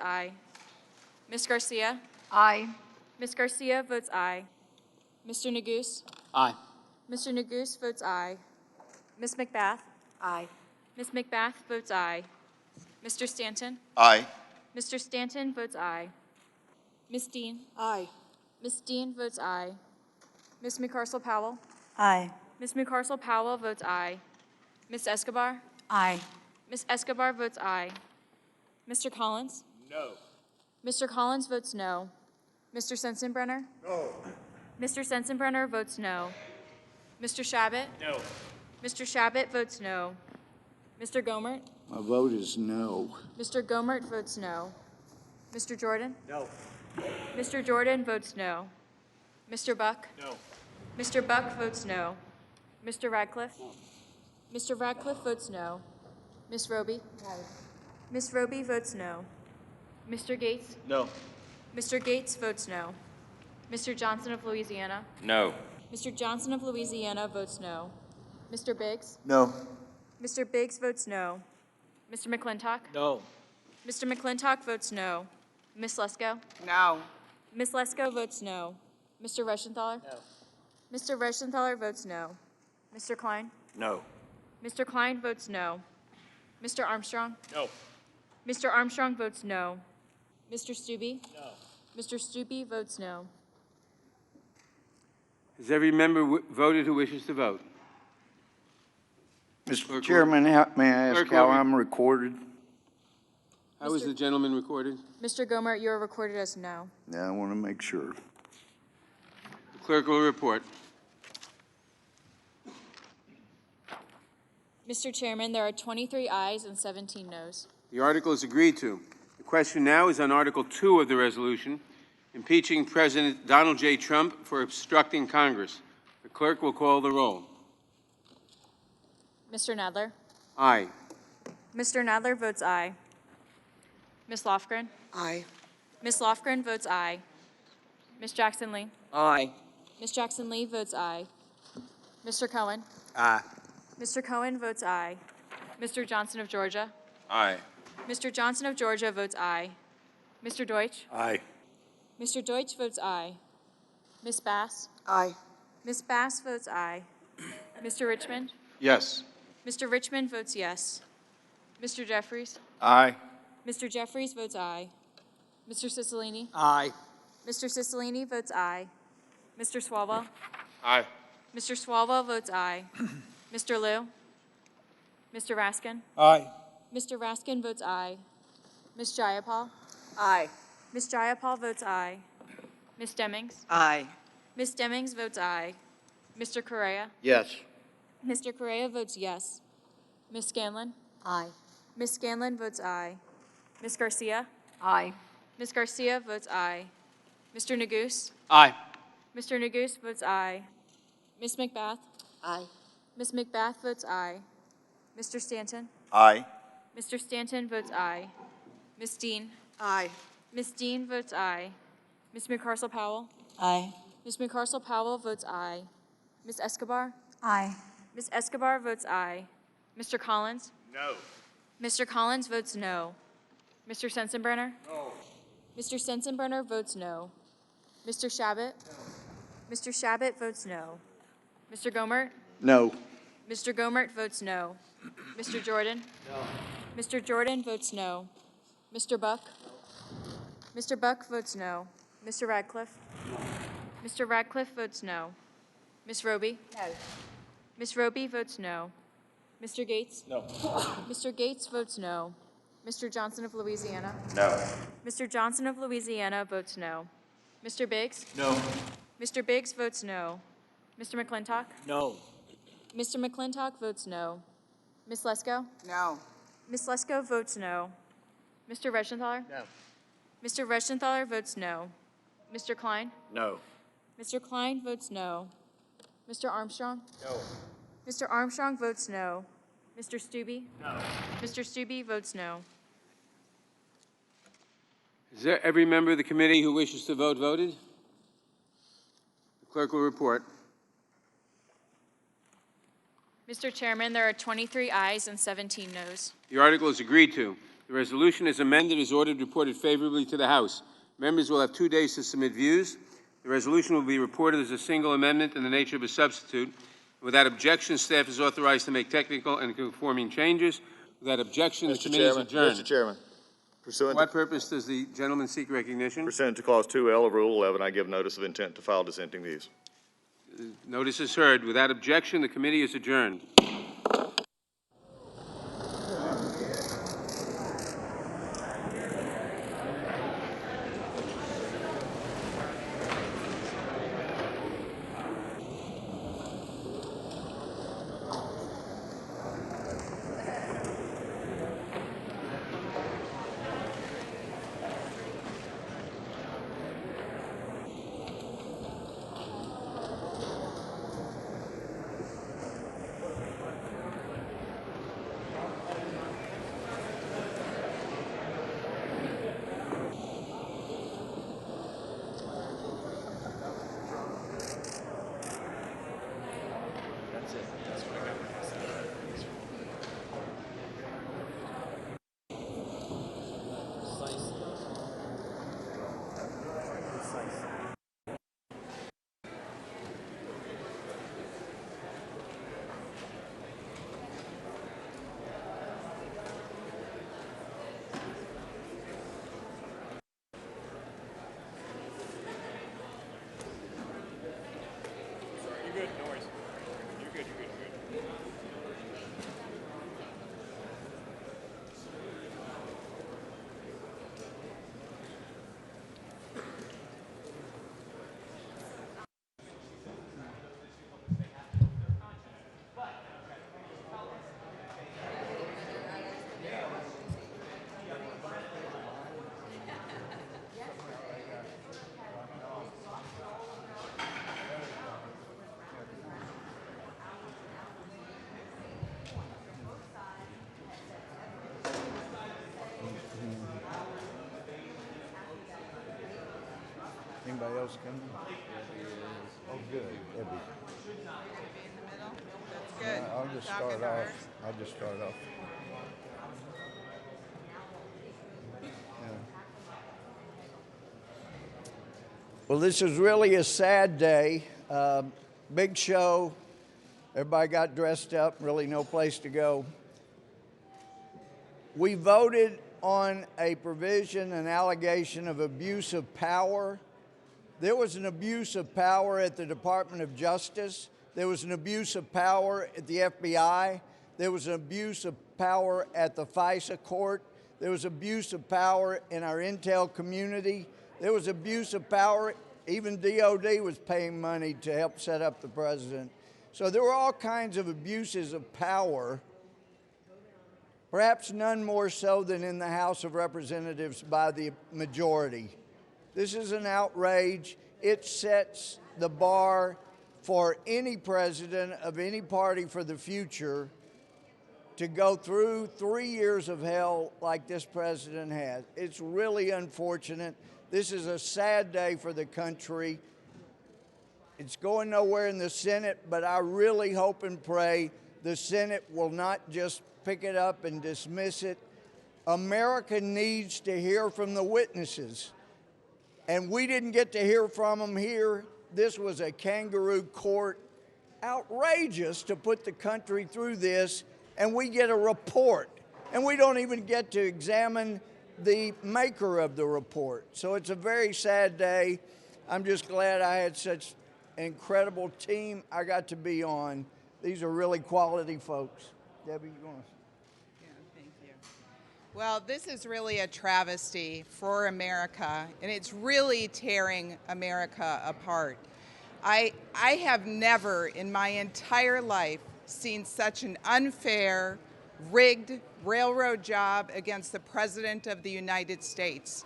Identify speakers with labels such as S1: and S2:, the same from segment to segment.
S1: Aye. Ms. Garcia?
S2: Aye.
S1: Ms. Garcia votes aye. Mr. Neguse?
S3: Aye.
S1: Mr. Neguse votes aye. Ms. McBath?
S2: Aye.
S1: Ms. McBath votes aye. Mr. Stanton?
S4: Aye.
S1: Mr. Stanton votes aye. Ms. Dean?
S2: Aye.
S1: Ms. Dean votes aye. Ms. McCarcel-Powell?
S2: Aye.
S1: Ms. McCarcel-Powell votes aye. Ms. Escobar?
S2: Aye.
S1: Ms. Escobar votes aye. Mr. Collins?
S3: No.
S1: Mr. Collins votes no. Mr. Sensenbrenner?
S4: No.
S1: Mr. Sensenbrenner votes no. Mr. Shabbat?
S3: No.
S1: Mr. Shabbat votes no. Mr. Gomert?
S4: My vote is no.
S1: Mr. Gomert votes no. Mr. Jordan?
S3: No.
S1: Mr. Jordan votes no. Mr. Buck?
S3: No.
S1: Mr. Buck votes no. Mr. Radcliffe? Mr. Radcliffe votes no. Ms. Roby? Ms. Roby votes no. Mr. Gates?
S3: No.
S1: Mr. Gates votes no. Mr. Johnson of Louisiana?
S3: No.
S1: Mr. Johnson of Louisiana votes no. Mr. Biggs?
S4: No.
S1: Mr. Biggs votes no. Mr. McClintock?
S3: No.
S1: Mr. McClintock votes no. Ms. Lesko?
S2: No.
S1: Ms. Lesko votes no. Mr. Reschenthaler?
S3: No.
S1: Mr. Reschenthaler votes no. Mr. Klein?
S3: No.
S1: Mr. Klein votes no. Mr. Armstrong?
S3: No.
S1: Mr. Armstrong votes no. Mr. Stubbe?
S3: No.
S1: Mr. Stubbe votes no.
S5: Has every member voted who wishes to vote?
S4: Mr. Chairman, may I ask
S5: Clerk
S4: how
S5: will-
S4: I'm recorded?
S5: How is the gentleman recorded?
S1: Mr. Gomert, you are recorded as no.
S4: Yeah, I want to make sure.
S5: The clerk will report.
S1: Mr. Chairman, there are 23 ayes and 17 noes.
S5: The article is agreed to. The question now is on Article 2 of the resolution, impeaching President Donald J. Trump for obstructing Congress. The clerk will call the roll.
S1: Mr. Nadler?
S5: Aye.
S1: Mr. Nadler votes aye. Ms. Lofgren?
S2: Aye.
S1: Ms. Lofgren votes aye. Ms. Jackson Lee?
S2: Aye.
S1: Ms. Jackson Lee votes aye. Mr. Cohen?
S3: Aye.
S1: Mr. Cohen votes aye. Mr. Johnson of Georgia?
S3: Aye.
S1: Mr. Johnson of Georgia votes aye. Mr. Deutsch?
S3: Aye.
S1: Mr. Deutsch votes aye. Ms. Bass?
S2: Aye.
S1: Ms. Bass votes aye. Mr. Richmond?
S3: Yes.
S1: Mr. Richmond votes yes. Mr. Jeffries?
S4: Aye.
S1: Mr. Jeffries votes aye. Mr. Cicilline?
S3: Aye.
S1: Mr. Cicilline votes aye. Mr. Swalwell?
S3: Aye.
S1: Mr. Swalwell votes aye. Mr. Liu? Mr. Raskin?
S3: Aye.
S1: Mr. Raskin votes aye. Ms. Jayapal?
S2: Aye.
S1: Ms. Jayapal votes aye. Ms. Demings?
S2: Aye.
S1: Ms. Demings votes aye. Mr. Correa?
S4: Yes.
S1: Mr. Correa votes yes. Ms. Scanlon?
S2: Aye.
S1: Ms. Scanlon votes aye. Ms. Garcia?
S2: Aye.
S1: Ms. Garcia votes aye. Mr. Neguse?
S3: Aye.
S1: Mr. Neguse votes aye. Ms. McBath?
S2: Aye.
S1: Ms. McBath votes aye. Mr. Stanton?
S4: Aye.
S1: Mr. Stanton votes aye. Ms. Dean?
S2: Aye.
S1: Ms. Dean votes aye. Ms. McCarcel-Powell?
S2: Aye.
S1: Ms. McCarcel-Powell votes aye. Ms. Escobar?
S2: Aye.
S1: Ms. Escobar votes aye. Mr. Collins?
S3: No.
S1: Mr. Collins votes no. Mr. Sensenbrenner?
S3: No.
S1: Mr. Sensenbrenner votes no. Mr. Shabbat? Mr. Shabbat votes no. Mr. Gomert?
S4: No.
S1: Mr. Gomert votes no. Mr. Jordan?
S3: No.
S1: Mr. Jordan votes no. Mr. Buck? Mr. Buck votes no. Mr. Radcliffe? Mr. Radcliffe votes no. Ms. Roby?
S2: No.
S1: Ms. Roby votes no. Mr. Gates?
S3: No.
S1: Mr. Gates votes no. Mr. Johnson of Louisiana?
S4: No.
S1: Mr. Johnson of Louisiana votes no. Mr. Biggs?
S3: No.
S1: Mr. Biggs votes no. Mr. McClintock?
S3: No.
S1: Mr. McClintock votes no. Ms. Lesko?
S2: No.
S1: Ms. Lesko votes no. Mr. Reschenthaler?
S3: No.
S1: Mr. Reschenthaler votes no. Mr. Klein?
S3: No.
S1: Mr. Klein votes no. Mr. Armstrong?
S3: No.
S1: Mr. Armstrong votes no. Mr. Stubbe?
S3: No.
S1: Mr. Stubbe votes no.
S5: Is there every member of the committee who wishes to vote voted? The clerk will report.
S1: Mr. Chairman, there are 23 ayes and 17 noes.
S5: The article is agreed to. The resolution as amended is ordered reported favorably to the House. Members will have 2 days to submit views. The resolution will be reported as a single amendment in the nature of a substitute. Without objection, staff is authorized to make technical and conforming changes. Without objection, the committee is adjourned.
S2: Mr. Chairman,
S5: For what purpose does the gentleman seek recognition?
S2: pursuant to Clause 2L of Rule 11, I give notice of intent to file dissenting views.
S5: Notice is heard. Without objection, the committee is adjourned.
S4: Anybody else coming? Oh, good. Debbie.
S3: Good.
S4: I'll just
S3: Talking
S4: start
S3: to her.
S4: off. Well, this is really a sad day. Big show. Everybody got dressed up, really no place to go. We voted on a provision, an allegation of abuse of power. There was an abuse of power at the Department of Justice. There was an abuse of power at the FBI. There was an abuse of power at the FISA court. There was abuse of power in our intel community. There was abuse of power. Even DOD was paying money to help set up the president. So there were all kinds of abuses of power, perhaps none more so than in the House of Representatives by the majority. This is an outrage. It sets the bar for any president of any party for the future to go through 3 years of hell like this president has. It's really unfortunate. This is a sad day for the country. It's going nowhere in the Senate, but I really hope and pray the Senate will not just pick it up and dismiss it. America needs to hear from the witnesses. And we didn't get to hear from them here. This was a kangaroo court. Outrageous to put the country through this, and we get a report. And we don't even get to examine the maker of the report. So it's a very sad day. I'm just glad I had such an incredible team I got to be on. These are really quality folks. Debbie, you want to?
S3: Thank you. Well, this is really a travesty for America, and it's really tearing America apart. I have never in my entire life seen such an unfair, rigged railroad job against the President of the United States.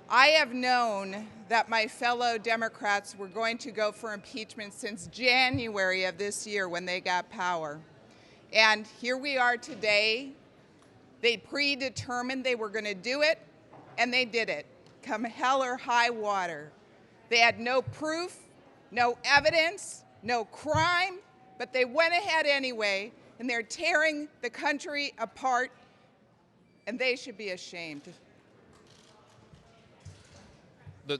S3: I have known that my fellow Democrats were going to go for impeachment since January of this year when they got power. And here we are today. They predetermined they were going to do it, and they did it, come hell or high water. They had no proof, no evidence, no crime, but they went ahead anyway, and they're tearing the country apart and they should be ashamed.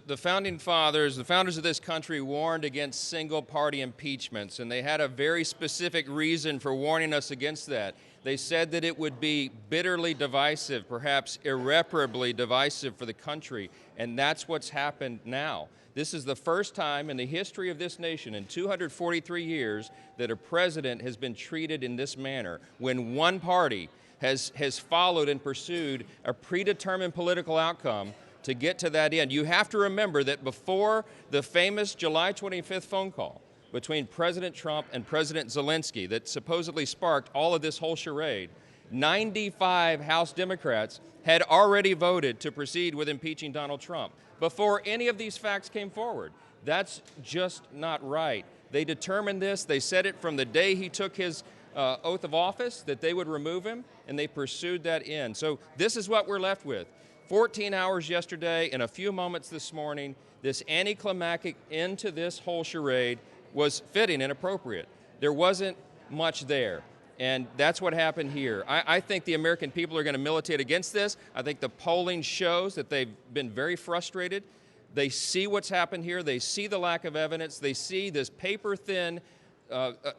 S6: The founding fathers, the founders of this country, warned against single-party impeachments, and they had a very specific reason for warning us against that. They said that it would be bitterly divisive, perhaps irreparably divisive for the country, and that's what's happened now. This is the first time in the history of this nation, in 243 years, that a president has been treated in this manner, when one party has followed and pursued a predetermined political outcome to get to that end. You have to remember that before the famous July 25th phone call between President Trump and President Zelensky that supposedly sparked all of this whole charade, 95 House Democrats had already voted to proceed with impeaching Donald Trump before any of these facts came forward. That's just not right. They determined this. They said it from the day he took his oath of office that they would remove him, and they pursued that end. So this is what we're left with. 14 hours yesterday and a few moments this morning, this anticlimactic end to this whole charade was fitting and appropriate. There wasn't much there, and that's what happened here. I think the American people are going to militate against this. I think the polling shows that they've been very frustrated. They see what's happened here. They see the lack of evidence. They see this paper-thin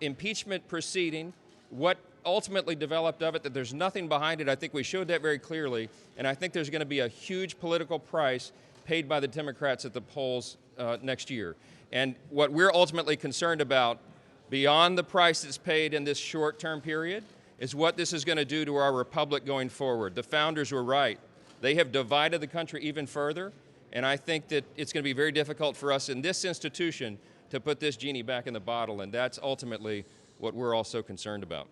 S6: impeachment proceeding, what ultimately developed of it, that there's nothing behind it. I think we showed that very clearly, and I think there's going to be a huge political price paid by the Democrats at the polls next year. And what we're ultimately concerned about, beyond the price that's paid in this short-term period, is what this is going to do to our republic going forward. The founders were right. They have divided the country even further, and I think that it's going to be very difficult for us in this institution to put this genie back in the bottle, and that's ultimately what we're all so concerned about.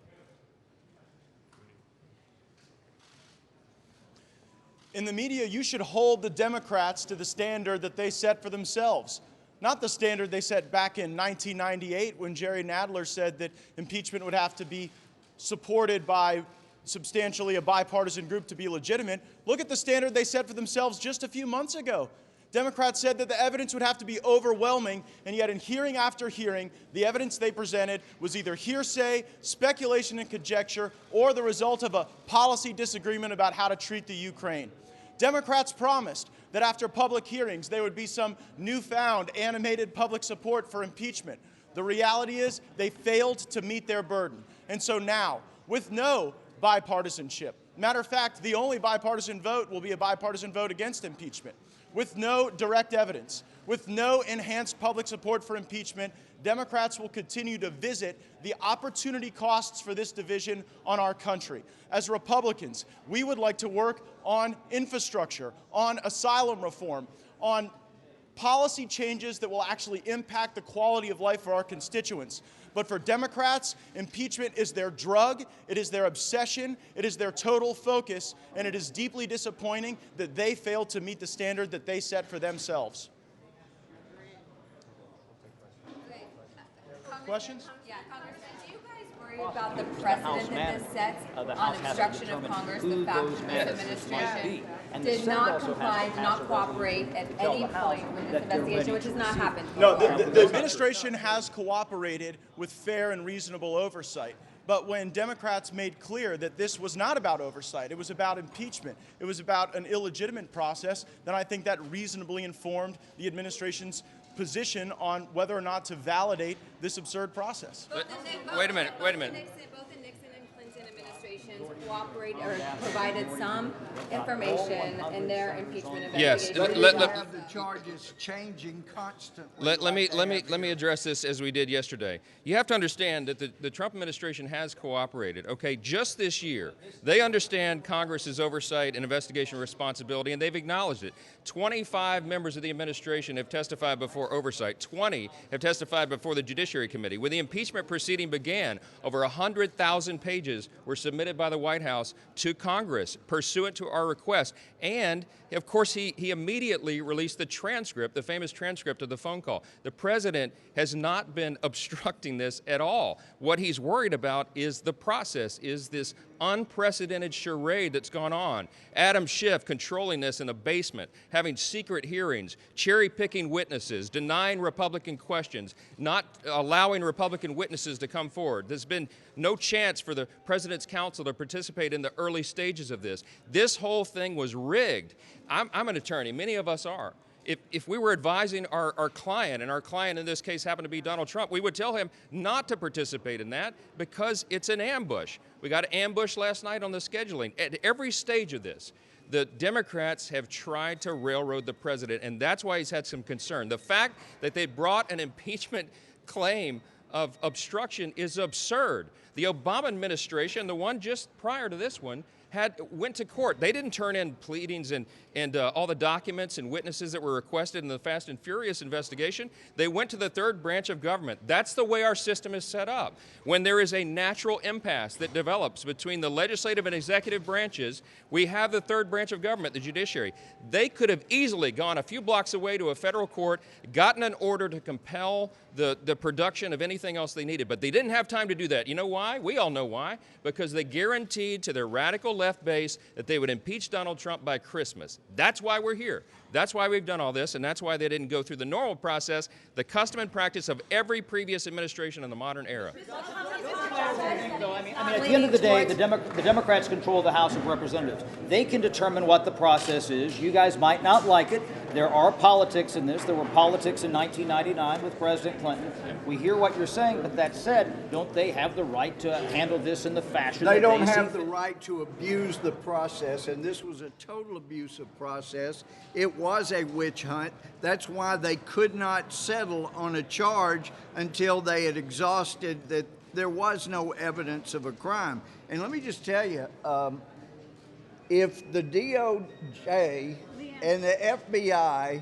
S7: In the media, you should hold the Democrats to the standard that they set for themselves, not the standard they set back in 1998 when Jerry Nadler said that impeachment would have to be supported by substantially a bipartisan group to be legitimate. Look at the standard they set for themselves just a few months ago. Democrats said that the evidence would have to be overwhelming, and yet in hearing after hearing, the evidence they presented was either hearsay, speculation and conjecture, or the result of a policy disagreement about how to treat the Ukraine. Democrats promised that after public hearings, there would be some newfound animated public support for impeachment. The reality is they failed to meet their burden. And so now, with no bipartisanship, matter of fact, the only bipartisan vote will be a bipartisan vote against impeachment. With no direct evidence, with no enhanced public support for impeachment, Democrats will continue to visit the opportunity costs for this division on our country. As Republicans, we would like to work on infrastructure, on asylum reform, on policy changes that will actually impact the quality of life for our constituents. But for Democrats, impeachment is their drug, it is their obsession, it is their total focus, and it is deeply disappointing that they failed to meet the standard that they set for themselves. Questions?
S8: Yeah, Congressman, do you guys worry about the precedent that this sets on obstruction of Congress? The fact that this administration did not comply, did not cooperate at any point with this investigation, which has not happened before.
S7: No, the administration has cooperated with fair and reasonable oversight. But when Democrats made clear that this was not about oversight, it was about impeachment, it was about an illegitimate process, then I think that reasonably informed the administration's position on whether or not to validate this absurd process.
S6: Wait a minute.
S8: Both the Nixon and Clinton administrations cooperated or provided some information in their impeachment investigation.
S6: Yes.
S4: Have the charges changing constantly.
S6: Let me address this as we did yesterday. You have to understand that the Trump administration has cooperated. Okay, just this year, they understand Congress's oversight and investigation responsibility, and they've acknowledged it. 25 members of the administration have testified before oversight. 20 have testified before the Judiciary Committee. When the impeachment proceeding began, over 100,000 pages were submitted by the White House to Congress pursuant to our request. And, of course, he immediately released the transcript, the famous transcript of the phone call. The president has not been obstructing this at all. What he's worried about is the process, is this unprecedented charade that's gone on. Adam Schiff controlling this in the basement, having secret hearings, cherry-picking witnesses, denying Republican questions, not allowing Republican witnesses to come forward. There's been no chance for the President's counsel to participate in the early stages of this. This whole thing was rigged. I'm an attorney. Many of us are. If we were advising our client, and our client in this case happened to be Donald Trump, we would tell him not to participate in that because it's an ambush. We got ambushed last night on the scheduling. At every stage of this, the Democrats have tried to railroad the president, and that's why he's had some concern. The fact that they brought an impeachment claim of obstruction is absurd. The Obama administration, the one just prior to this one, went to court. They didn't turn in pleadings and all the documents and witnesses that were requested in the Fast and Furious investigation. They went to the third branch of government. That's the way our system is set up. When there is a natural impasse that develops between the legislative and executive branches, we have the third branch of government, the judiciary. They could have easily gone a few blocks away to a federal court, gotten an order to compel the production of anything else they needed, but they didn't have time to do that. You know why? We all know why. Because they guaranteed to their radical left base that they would impeach Donald Trump by Christmas. That's why we're here. That's why we've done all this, and that's why they didn't go through the normal process, the custom and practice of every previous administration in the modern era.
S9: I mean, at the end of the day, the Democrats control the House of Representatives. They can determine what the process is. You guys might not like it. There are politics in this. There were politics in 1999 with President Clinton. We hear what you're saying, but that said, don't they have the right to handle this in the fashion that
S4: They don't
S9: see
S4: have
S9: fit?
S4: the right to abuse the process, and this was a total abusive process. It was a witch hunt. That's why they could not settle on a charge until they had exhausted that there was no evidence of a crime. And let me just tell you, if the DOJ and the FBI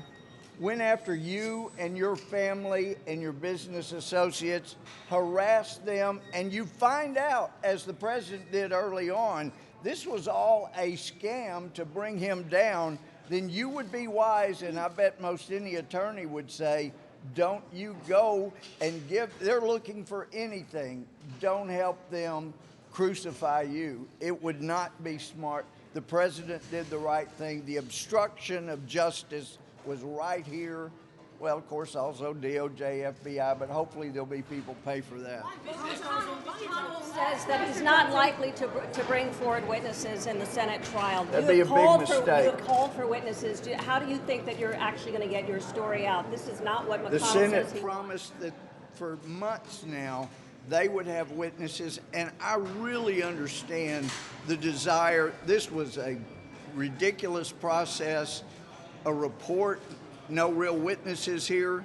S4: went after you and your family and your business associates, harassed them, and you find out, as the president did early on, this was all a scam to bring him down, then you would be wise, and I bet most any attorney would say, don't you go and they're looking for anything. Don't help them crucify you. It would not be smart. The president did the right thing. The obstruction of justice was right here. Well, of course, also DOJ, FBI, but hopefully there'll be people pay for that.
S10: Says that he's not likely to bring forward witnesses in the Senate trial.
S4: That'd be a big mistake.
S10: You have called for witnesses. How do you think that you're actually going to get your story out? This is not what McConnell
S4: The Senate
S10: says
S4: promised that for months now they would have witnesses, and I really understand the desire. This was a ridiculous process, a report, no real witnesses here.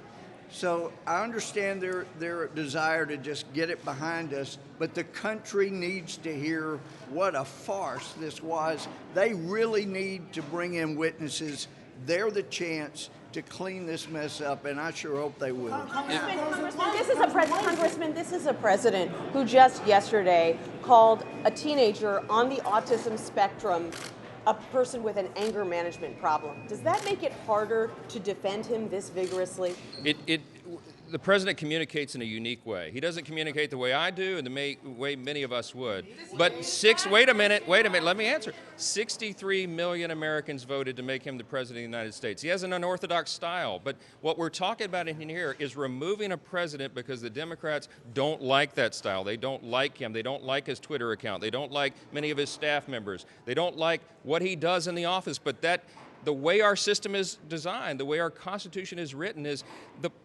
S4: So I understand their desire to just get it behind us, but the country needs to hear what a farce this was. They really need to bring in witnesses. They're the chance to clean this mess up, and I sure hope they will.
S11: Congressman, this is a president who just yesterday called a teenager on the autism spectrum a person with an anger management problem. Does that make it harder to defend him this vigorously?
S6: The president communicates in a unique way. He doesn't communicate the way I do and the way many of us would. But wait a minute, let me answer. 63 million Americans voted to make him the president of the United States. He has an unorthodox style, but what we're talking about in here is removing a president because the Democrats don't like that style. They don't like him. They don't like his Twitter account. They don't like many of his staff members. They don't like what he does in the office, but the way our system is designed, the way our Constitution is written is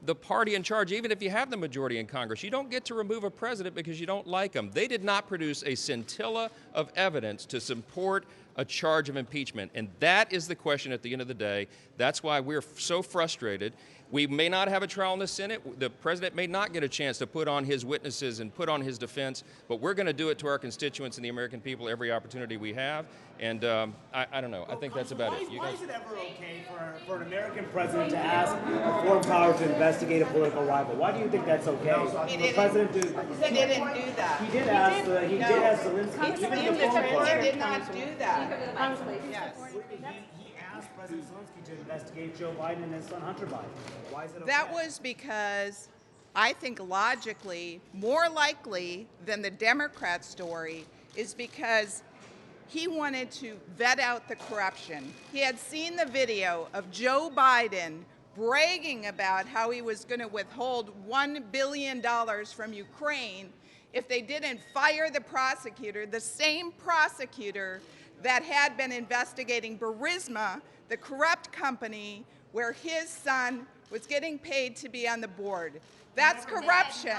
S6: the party in charge, even if you have the majority in Congress, you don't get to remove a president because you don't like him. They did not produce a scintilla of evidence to support a charge of impeachment, and that is the question at the end of the day. That's why we're so frustrated. We may not have a trial in the Senate. The president may not get a chance to put on his witnesses and put on his defense, but we're going to do it to our constituents and the American people every opportunity we have. And I don't know. I think that's about it.
S12: Why is it ever okay for an American president to ask a foreign power to investigate a political rival? Why do you think that's okay?
S3: He didn't do that.
S12: He did ask Zelensky.
S3: He did not do that.
S12: Yes. He asked President Zelensky to investigate Joe Biden and his son Hunter Biden. Why is it okay?
S3: That was because I think logically, more likely than the Democrat story, is because he wanted to vet out the corruption. He had seen the video of Joe Biden bragging about how he was going to withhold $1 billion from Ukraine if they didn't fire the prosecutor, the same prosecutor that had been investigating Burisma, the corrupt company where his son was getting paid to be on the board. That's corruption.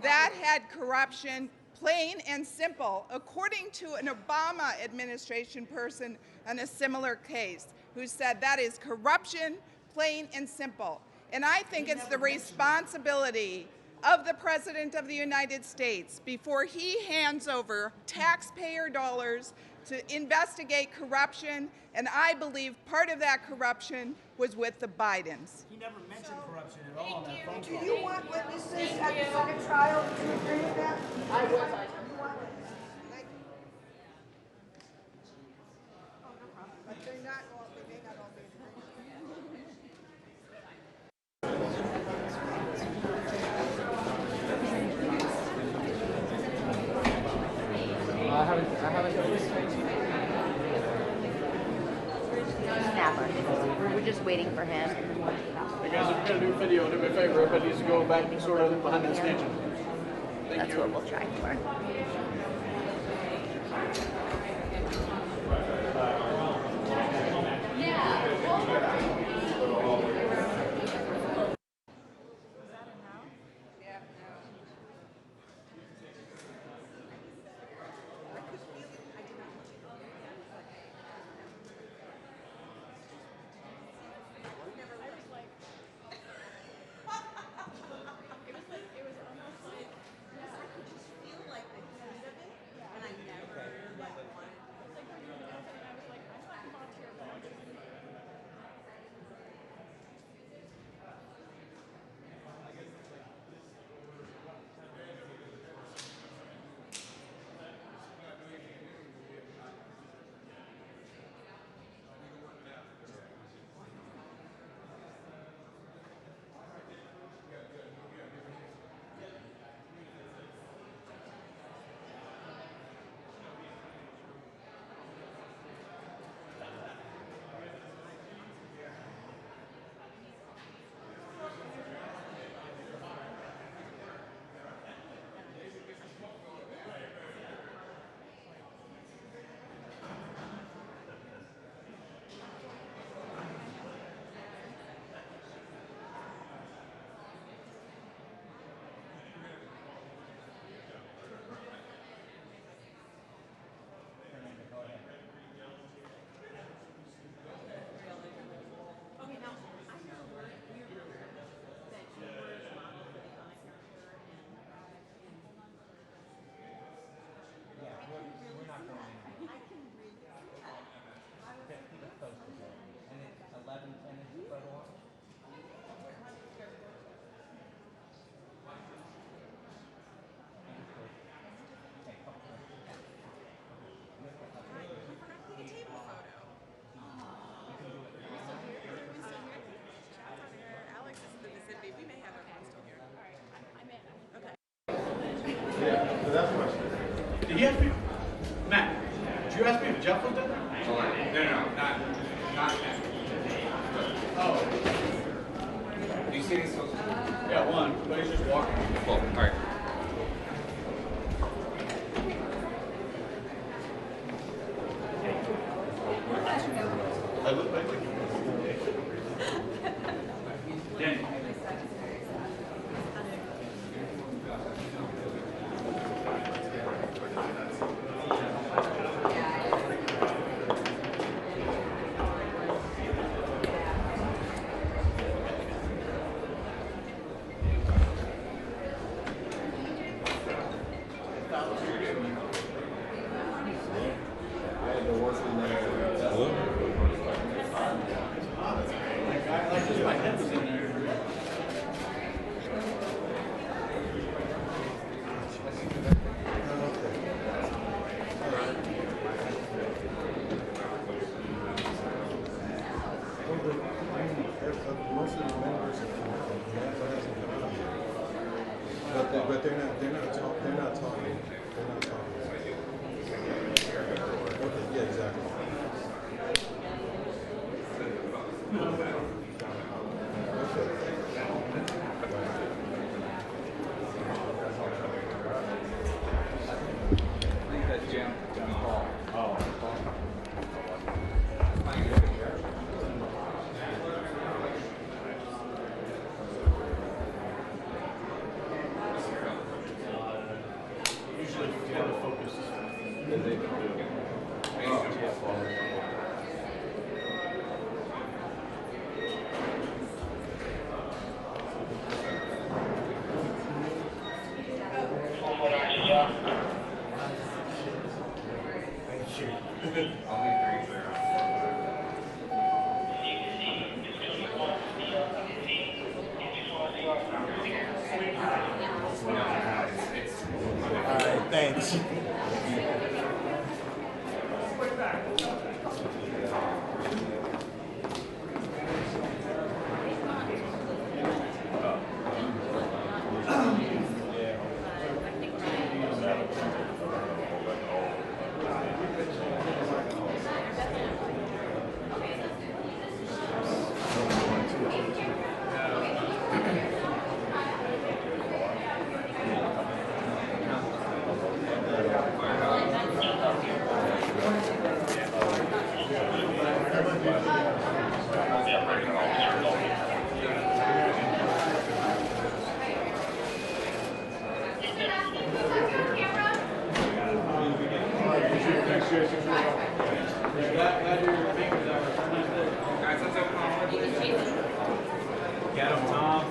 S3: That had corruption, plain and simple, according to an Obama administration person on a similar case who said that is corruption, plain and simple. And I think it's the responsibility of the President of the United States, before he hands over taxpayer dollars to investigate corruption, and I believe part of that corruption was with the Bidens.
S12: He never mentioned corruption at all on that phone
S13: Do
S12: call.
S13: you want witnesses at the second trial? Do you agree with that? I would. But they're not all, they may not all be.
S14: I haven't
S15: Snapper. We're just waiting for him.
S14: Hey guys, if you're gonna do video, do me a favor. Everybody needs to go back and sort of behind that stage.
S15: That's what we'll try for.
S14: Did he ask me? Matt, did you ask me if Jeff was there? No, not Matt. Oh. Do you see these folks? Yeah, one, but he's just walking. Cool, all right. I look like Danny.
S16: But they're not talking. They're not talking.
S14: Yeah, exactly. All right, thanks. Get him, Tom.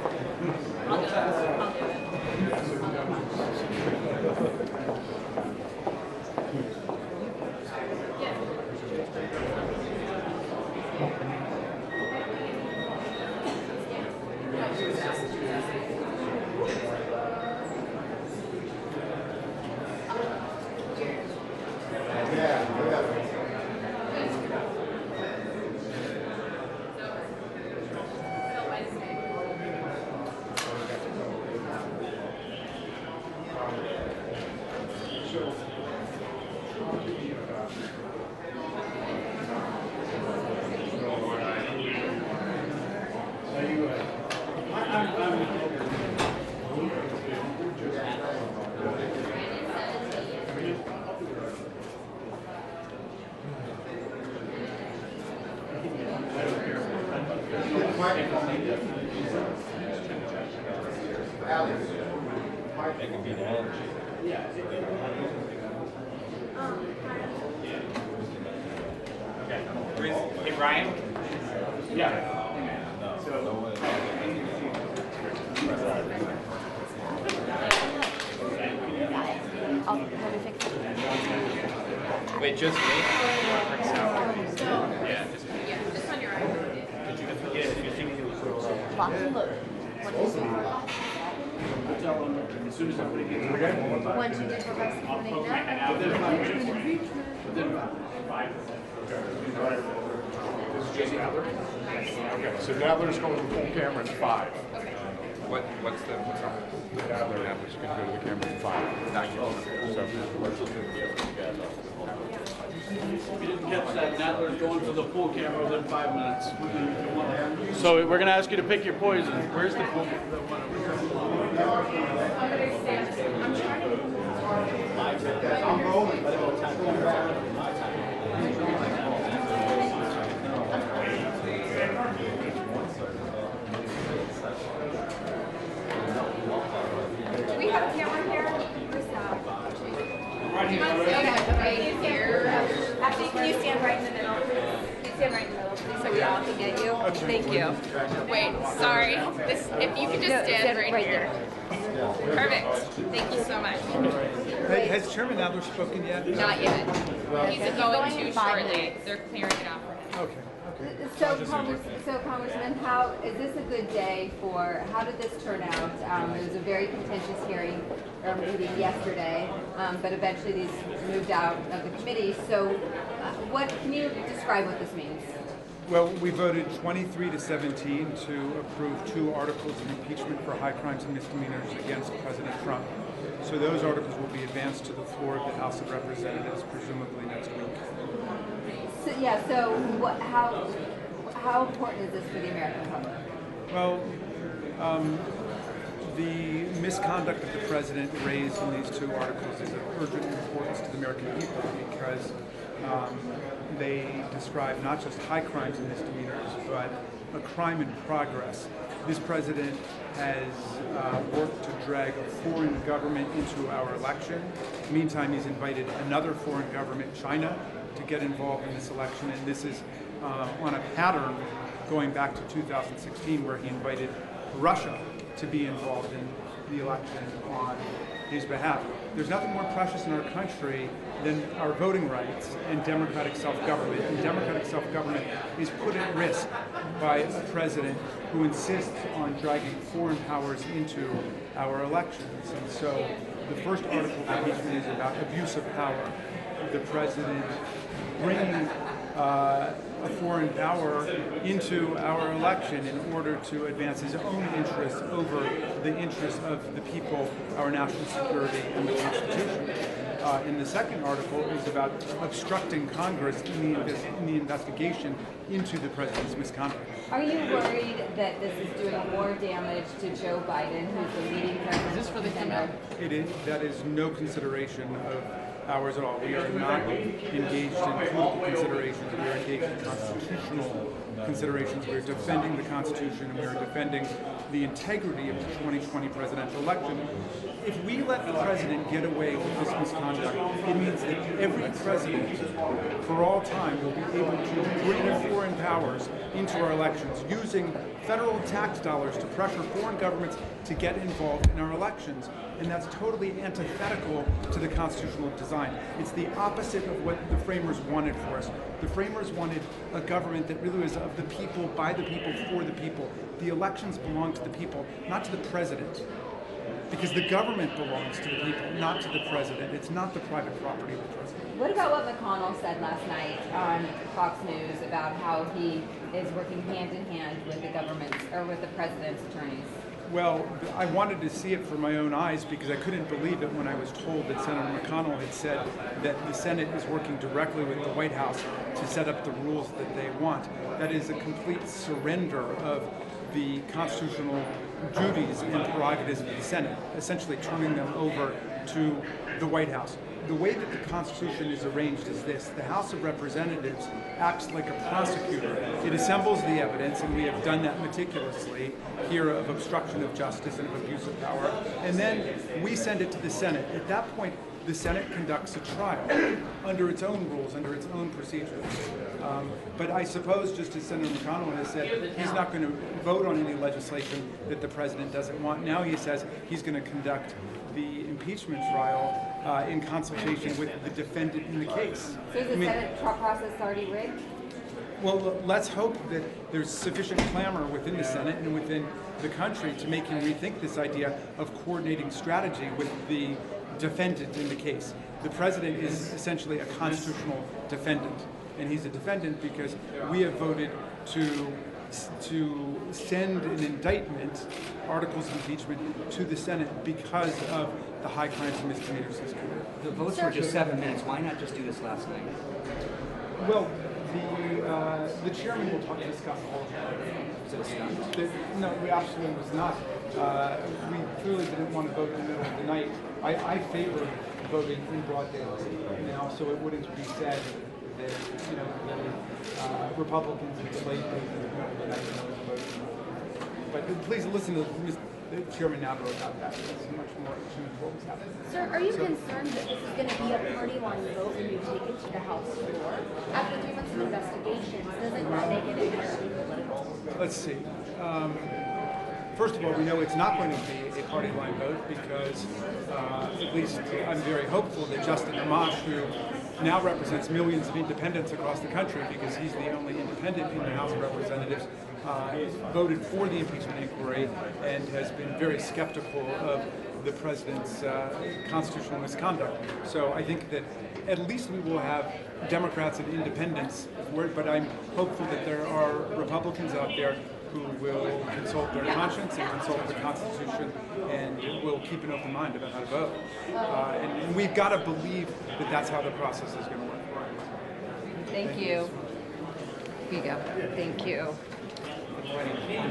S14: Hey, Brian? Yeah.
S6: Wait, just me? Yeah, just me.
S8: Just on your iPhone.
S15: Lock and load. What do you think?
S14: As soon as somebody gets here.
S15: Once you get the rest of the thing now.
S14: This is just Nadler? Okay, so Nadler's going to the full camera in 5.
S6: What's wrong?
S14: Nadler's going to go to the camera in 5.
S16: If you didn't catch that, Nadler's going to the full camera within 5 minutes. So we're going to ask you to pick your poison. Where's the pool?
S14: I'm rolling.
S8: Do we have a camera here? Where's that? Do you mind standing right here? Actually, can you stand right in the middle? Can you stand right in the middle, please, so we all can get you? Thank you. Wait, sorry. This, if you could just stand right here. Perfect. Thank you so much.
S17: Hey, has Chairman Nadler spoken yet?
S8: Not yet. He's going to shortly. They're clearing it out for him.
S17: Okay.
S8: So, Congressman, how is this a good day for? How did this turn out? It was a very contentious hearing or meeting yesterday, but eventually these moved out of the committee. So, what can you describe what this means?
S17: Well, we voted 23-17 to approve 2 articles of impeachment for high crimes and misdemeanors against President Trump. So those articles will be advanced to the floor of the House of Representatives, presumably next week.
S8: So, yeah, so how important is this for the American public?
S17: Well, the misconduct of the president raised in these two articles is of urgent importance to the American people because they describe not just high crimes and misdemeanors, but a crime in progress. This president has worked to drag a foreign government into our election. Meantime, he's invited another foreign government, China, to get involved in this election, and this is on a pattern going back to 2016 where he invited Russia to be involved in the election on his behalf. There's nothing more precious in our country than our voting rights and democratic self-government. And democratic self-government is put at risk by a president who insists on dragging foreign powers into our elections. And so the first article of impeachment is about abuse of power. The president bringing a foreign power into our election in order to advance his own interests over the interests of the people, our national security, and the Constitution. And the second article is about obstructing Congress in the investigation into the president's misconduct.
S8: Are you worried that this is doing more damage to Joe Biden, who's the leading president? Is this for the contender?
S17: It is. That is no consideration of ours at all. We are not engaged in political considerations. We are engaged in constitutional considerations. We are defending the Constitution, and we are defending the integrity of the 2020 presidential election. If we let the president get away with this misconduct, it means that every president for all time will be able to bring in foreign powers into our elections, using federal tax dollars to pressure foreign governments to get involved in our elections. And that's totally antithetical to the constitutional design. It's the opposite of what the framers wanted for us. The framers wanted a government that really was of the people, by the people, for the people. The elections belong to the people, not to the president. Because the government belongs to the people, not to the president. It's not the private property of the president.
S8: What about what McConnell said last night on Fox News about how he is working hand in hand with the government's, or with the president's attorneys?
S17: Well, I wanted to see it for my own eyes because I couldn't believe it when I was told that Senator McConnell had said that the Senate is working directly with the White House to set up the rules that they want. That is a complete surrender of the constitutional duties and prerogatives of the Senate, essentially turning them over to the White House. The way that the Constitution is arranged is this. The House of Representatives acts like a prosecutor. It assembles the evidence, and we have done that meticulously here, of obstruction of justice and of abuse of power, and then we send it to the Senate. At that point, the Senate conducts a trial under its own rules, under its own procedures. But I suppose, just as Senator McConnell has said, he's not going to vote on any legislation that the president doesn't want. Now he says he's going to conduct the impeachment trial in consultation with the defendant in the case.
S8: So is the Senate process already rigged?
S17: Well, let's hope that there's sufficient clamor within the Senate and within the country to make him rethink this idea of coordinating strategy with the defendant in the case. The president is essentially a constitutional defendant, and he's a defendant because we have voted to send an indictment, articles of impeachment, to the Senate because of the high crimes and misdemeanors he's committed.
S18: The votes were just 7 minutes. Why not just do this last night?
S17: Well, the chairman will discuss all of that. No, we absolutely was not. We clearly didn't want to vote in the middle of the night. I favor voting in broad daylight now, so it wouldn't be said that the Republicans have delayed voting in the middle of the night. But please listen to Chairman Nadler about that. It's much more attuned to what was happening.
S15: Sir, are you concerned that this is going to be a party line vote when you take it to the House floor? After 3 months of investigations, doesn't that make it inherently political?
S17: Let's see. First of all, we know it's not going to be a party line vote because, at least I'm very hopeful that Justin Amash, who now represents millions of independents across the country because he's the only independent in the House of Representatives, voted for the impeachment inquiry and has been very skeptical of the president's constitutional misconduct. So I think that at least we will have Democrats and independents, but I'm hopeful that there are Republicans out there who will consult their conscience and consult the Constitution and will keep an open mind about how to vote. And we've got to believe that that's how the process is going to work.
S8: Thank you. Here you go. Thank you.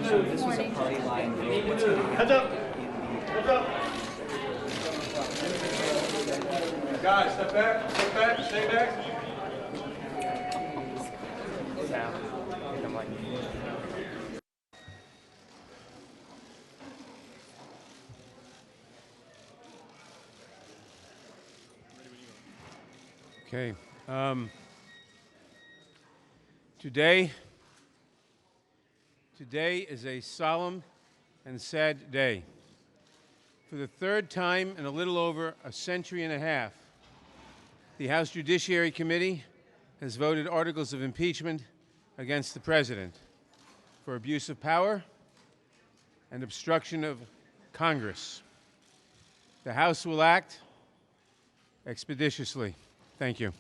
S18: So this was a party line vote. What's going to happen?
S14: Heads up! Heads up! Guys, step back, stay back.
S5: Okay. Today is a solemn and sad day. For the third time in a little over a century and a half, the House Judiciary Committee has voted articles of impeachment against the President for abuse of power and obstruction of Congress. The House will act expeditiously. Thank you.